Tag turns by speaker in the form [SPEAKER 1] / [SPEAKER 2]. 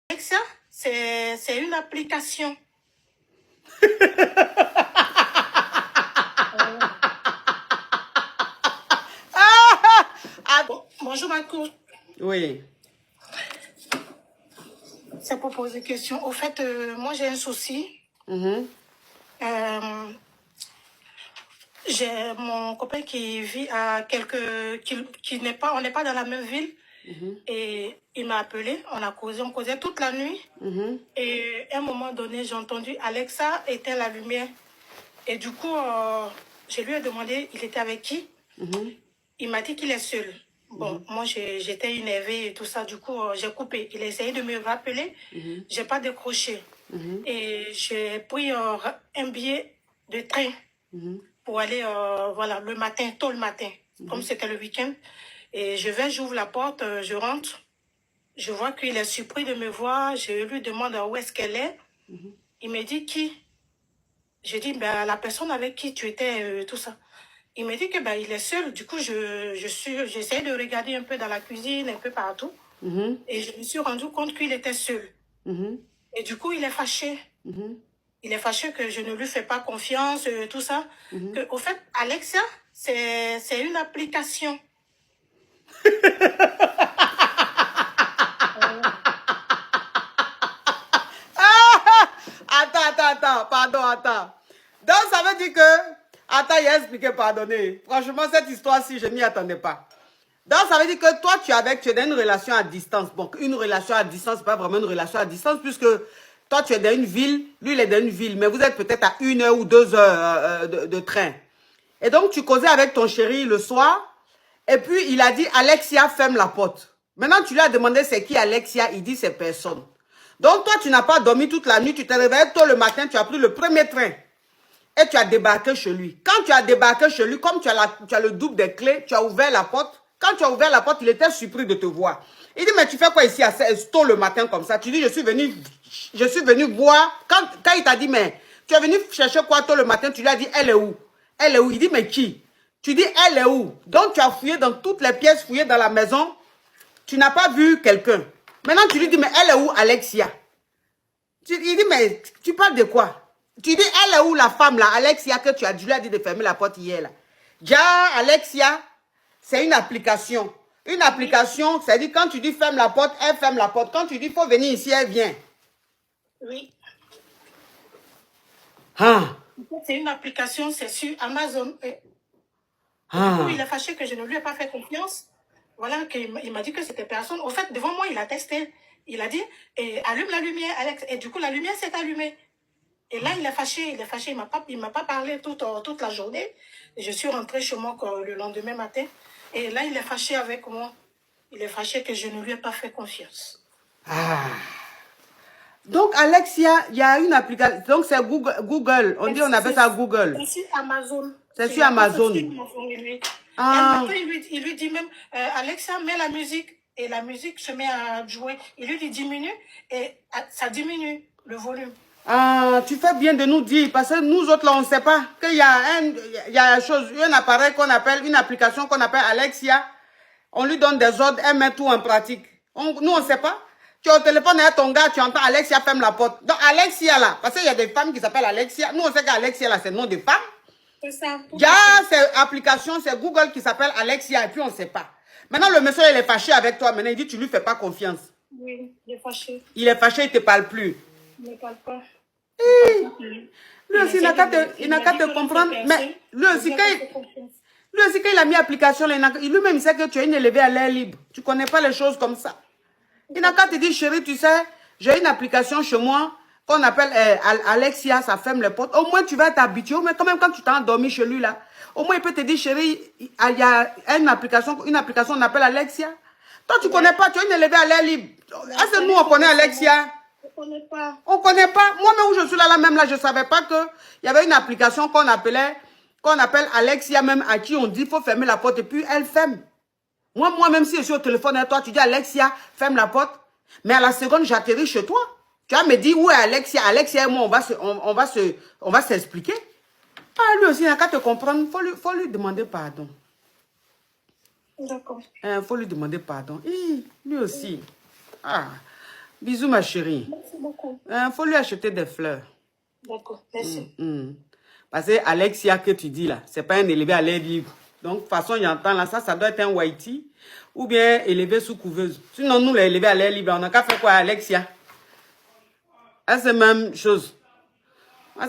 [SPEAKER 1] Alexa, c'est une application. Bonjour ma cour.
[SPEAKER 2] Oui.
[SPEAKER 1] C'est pour poser une question. Au fait, moi j'ai un souci. J'ai mon copain qui vit à qui n'est pas, on n'est pas dans la même ville. Et il m'a appelé, on causait toute la nuit. Et à un moment donné, j'ai entendu Alexa éteindre la lumière. Et du coup, je lui ai demandé, il était avec qui? Il m'a dit qu'il est seul. Bon, moi, j'étais énervée et tout ça. Du coup, j'ai coupé. Il a essayé de me rappeler. J'ai pas décroché. Et j'ai pris un billet de train pour aller, voilà, le matin, tôt le matin, comme c'était le week-end. Et j'ouvre la porte, je rentre. Je vois qu'il est surpris de me voir. Je lui demande où est-ce qu'elle est. Il me dit qui? Je dis, ben, la personne avec qui tu étais, tout ça. Il me dit que ben, il est seul. Du coup, j'essaie de regarder un peu dans la cuisine, un peu partout. Et je me suis rendu compte qu'il était seul. Et du coup, il est fâché. Il est fâché que je ne lui fais pas confiance, tout ça. Que, au fait, Alexa, c'est une application.
[SPEAKER 2] Attends, pardon, attends. Donc, ça veut dire que... Attends, il a expliqué, pardonnez. Franchement, cette histoire-ci, je n'y attendais pas. Donc, ça veut dire que toi, tu es dans une relation à distance. Bon, une relation à distance, pas vraiment une relation à distance, puisque toi, tu es dans une ville, lui, il est dans une ville, mais vous êtes peut-être à 1 heure ou 2 heures de train. Et donc, tu causais avec ton chéri le soir, et puis il a dit, Alexia, ferme la porte. Maintenant, tu lui as demandé c'est qui Alexia, il dit c'est personne. Donc, toi, tu n'as pas dormi toute la nuit, tu t'es réveillé tôt le matin, tu as pris le premier train. Et tu as débarqué chez lui. Quand tu as débarqué chez lui, comme tu as le double des clés, tu as ouvert la porte. Quand tu as ouvert la porte, il était surpris de te voir. Il dit, mais tu fais quoi ici à tôt le matin comme ça? Tu dis, je suis venu voir. Quand il t'a dit, mais tu es venu chercher quoi tôt le matin? Tu lui as dit, elle est où? Elle est où? Il dit, mais qui? Tu dis, elle est où? Donc, tu as fouillé dans toutes les pièces, fouillé dans la maison. Tu n'as pas vu quelqu'un. Maintenant, tu lui dis, mais elle est où, Alexia? Il dit, mais tu parles de quoi? Tu dis, elle est où la femme là, Alexia, que tu lui as dit de fermer la porte hier là? Déjà, Alexia, c'est une application. Une application, c'est-à-dire quand tu dis ferme la porte, elle ferme la porte. Quand tu dis faut venir ici, elle vient.
[SPEAKER 1] Oui.
[SPEAKER 2] Ah.
[SPEAKER 1] C'est une application, c'est sur Amazon. Du coup, il est fâché que je ne lui ai pas fait confiance. Voilà, il m'a dit que c'était personne. Au fait, devant moi, il a testé. Il a dit, allume la lumière, Alex. Et du coup, la lumière s'est allumée. Et là, il est fâché. Il m'a pas parlé toute la journée. Et je suis rentrée chez moi le lendemain matin. Et là, il est fâché avec moi. Il est fâché que je ne lui ai pas fait confiance.
[SPEAKER 2] Ah. Donc, Alexia, il y a une application. Donc, c'est Google. On dit, on appelle ça Google.
[SPEAKER 1] C'est sur Amazon.
[SPEAKER 2] C'est sur Amazon.
[SPEAKER 1] Ah. Il lui dit même, Alexa, mets la musique. Et la musique se met à jouer. Il lui dit diminue. Et ça diminue le volume.
[SPEAKER 2] Ah, tu fais bien de nous dire, parce que nous autres là, on ne sait pas qu'il y a un appareil qu'on appelle, une application qu'on appelle Alexia. On lui donne des ordres, elle met tout en pratique. Nous, on ne sait pas. Tu es au téléphone avec ton gars, tu entends Alexia, ferme la porte. Donc, Alexia là, parce qu'il y a des femmes qui s'appellent Alexia. Nous, on sait qu'Alexia là, c'est le nom des femmes.
[SPEAKER 1] C'est ça.
[SPEAKER 2] Il y a cette application, c'est Google qui s'appelle Alexia, et puis on ne sait pas. Maintenant, le monsieur, il est fâché avec toi. Maintenant, il dit, tu ne lui fais pas confiance.
[SPEAKER 1] Oui, il est fâché.
[SPEAKER 2] Il est fâché, il ne te parle plus.
[SPEAKER 1] Il ne parle pas.
[SPEAKER 2] Lui aussi, il n'a qu'à te comprendre. Mais lui aussi, quand il a mis l'application, lui-même, il sait que tu es une élevée à l'air libre. Tu ne connais pas les choses comme ça. Il n'a qu'à te dire, chérie, tu sais, j'ai une application chez moi qu'on appelle Alexia, ça ferme les portes. Au moins, tu vas t'habituer. Mais quand même, quand tu t'es endormi chez lui, là, au moins, il peut te dire, chérie, il y a une application qu'on appelle Alexia. Toi, tu ne connais pas, tu es une élevée à l'air libre. Est-ce que nous, on connaît Alexia?
[SPEAKER 1] On ne connaît pas.
[SPEAKER 2] On ne connaît pas. Moi-même, où je suis là, même là, je ne savais pas qu'il y avait une application qu'on appelle Alexia, même à qui on dit qu'il faut fermer la porte et puis elle ferme. Moi-même, si je suis au téléphone avec toi, tu dis Alexia, ferme la porte. Mais à la seconde, j'atterris chez toi. Tu vas me dire où est Alexia? Alexia et moi, on va s'expliquer. Ah, lui aussi, il n'a qu'à te comprendre. Faut lui demander pardon.
[SPEAKER 1] D'accord.
[SPEAKER 2] Faut lui demander pardon. Lui aussi. Ah. Bisous, ma chérie.
[SPEAKER 1] Merci beaucoup.
[SPEAKER 2] Faut lui acheter des fleurs.
[SPEAKER 1] D'accord, merci.
[SPEAKER 2] Parce que Alexia que tu dis là, c'est pas un élevé à l'air libre. Donc, de toute façon, j'entends là, ça doit être un whitey ou bien élevé sous couveuse. Sinon, nous, les élevés à l'air libre, on n'a qu'à faire quoi, Alexia? Ah, c'est la même chose. Ah,